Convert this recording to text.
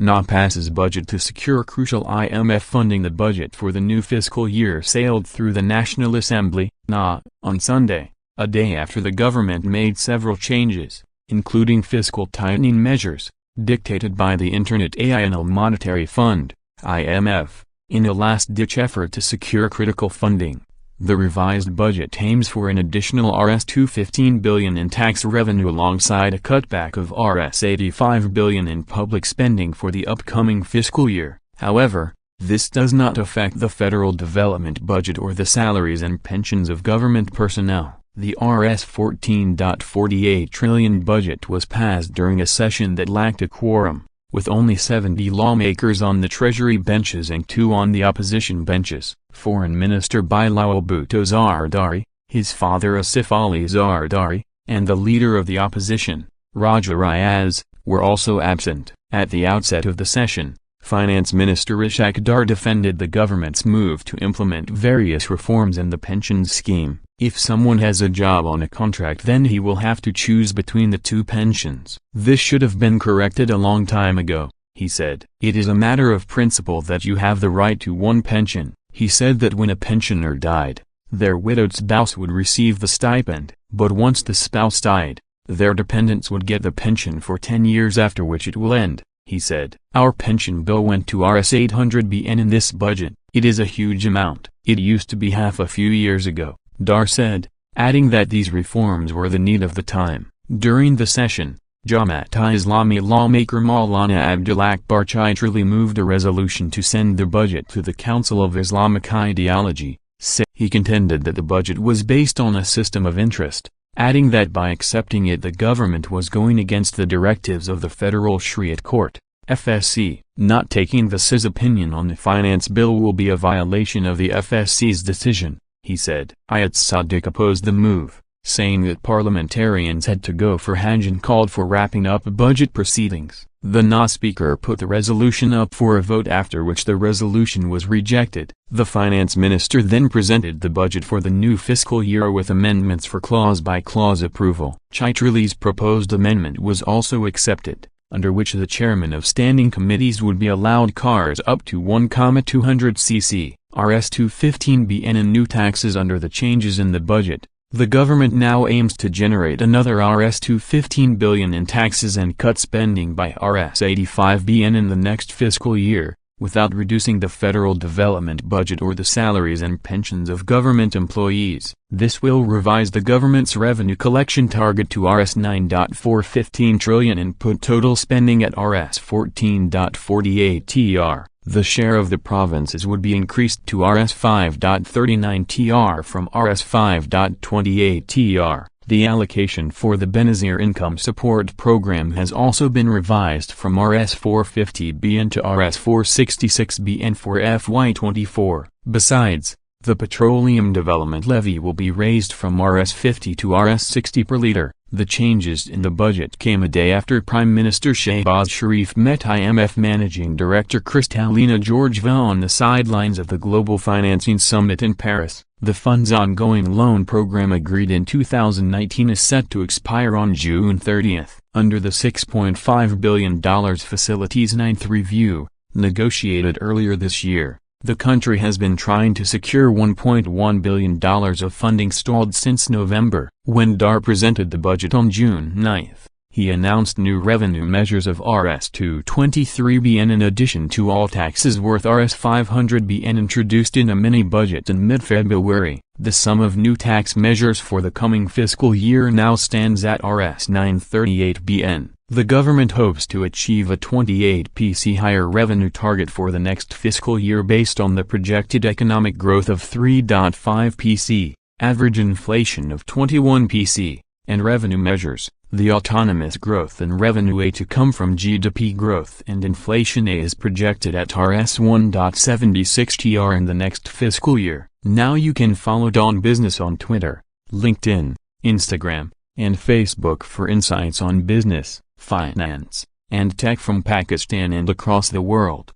NA passes budget to secure crucial IMF funding. The budget for the new fiscal year sailed through the National Assembly, NA, on Sunday, a day after the government made several changes, including fiscal tightening measures, dictated by the International Monetary Fund, IMF, in a last-ditch effort to secure critical funding. The revised budget aims for an additional Rs 215 billion in tax revenue alongside a cutback of Rs 85 billion in public spending for the upcoming fiscal year. However, this does not affect the federal development budget or the salaries and pensions of government personnel. The Rs 14.48 trillion budget was passed during a session that lacked a quorum, with only 70 lawmakers on the Treasury benches and 2 on the opposition benches. Foreign Minister Bilal Bhutto Zardari, his father Asif Ali Zardari, and the leader of the opposition, Raja Riaz, were also absent. At the outset of the session, Finance Minister Ishaq Dar defended the government's move to implement various reforms in the pensions scheme. If someone has a job on a contract, then he will have to choose between the 2 pensions. This should have been corrected a long time ago, he said. It is a matter of principle that you have the right to one pension. He said that when a pensioner died, their widowed spouse would receive the stipend, but once the spouse died, their dependents would get the pension for 10 years, after which it will end, he said. Our pension bill went to Rs 800 BN in this budget. It is a huge amount. It used to be half a few years ago, Dar said, adding that these reforms were the need of the time. During the session, Jamaat-e-Islami lawmaker Maulana Abdul Akbar Chaitrali moved a resolution to send the budget to the Council of Islamic Ideology. He contended that the budget was based on a system of interest, adding that by accepting it the government was going against the directives of the Federal Shariat Court, FSC. Not taking the CI's opinion on the finance bill will be a violation of the FSC's decision, he said. Ayat Sadiq opposed the move, saying that parliamentarians had to go for Hajj and called for wrapping up budget proceedings. The NA speaker put the resolution up for a vote, after which the resolution was rejected. The finance minister then presented the budget for the new fiscal year with amendments for clause-by-clause approval. Chaitrali's proposed amendment was also accepted, under which the chairman of standing committees would be allowed cars up to 1,200 cc, Rs 215 BN in new taxes. Under the changes in the budget, the government now aims to generate another Rs 215 billion in taxes and cut spending by Rs 85 BN in the next fiscal year, without reducing the federal development budget or the salaries and pensions of government employees. This will revise the government's revenue collection target to Rs 9.415 trillion and put total spending at Rs 14.48 tr. The share of the provinces would be increased to Rs 5.39 tr from Rs 5.28 tr. The allocation for the Benazir Income Support Program has also been revised from Rs 450 BN to Rs 466 BN for FY24. Besides, the Petroleum Development Levy will be raised from Rs 50 to Rs 60 per litre. The changes in the budget came a day after Prime Minister Shehbaz Sharif met IMF Managing Director Kristalina Georgieva on the sidelines of the Global Financing Summit in Paris. The fund's ongoing loan program, agreed in 2019, is set to expire on June 30. Under the $6.5 billion facility's ninth review, negotiated earlier this year, the country has been trying to secure $1.1 billion of funding, stalled since November. When Dar presented the budget on June 9, he announced new revenue measures of Rs 223 BN in addition to all taxes worth Rs 500 BN introduced in a mini-budget in mid-February. The sum of new tax measures for the coming fiscal year now stands at Rs 938 BN. The government hopes to achieve a 28% higher revenue target for the next fiscal year based on the projected economic growth of 3.5%, average inflation of 21%, and revenue measures. The autonomous growth in revenue A to come from GDP growth and inflation A is projected at Rs 1.76 tr in the next fiscal year. Now you can follow Dawn Business on Twitter, LinkedIn, Instagram, and Facebook for insights on business, finance, and tech from Pakistan and across the world.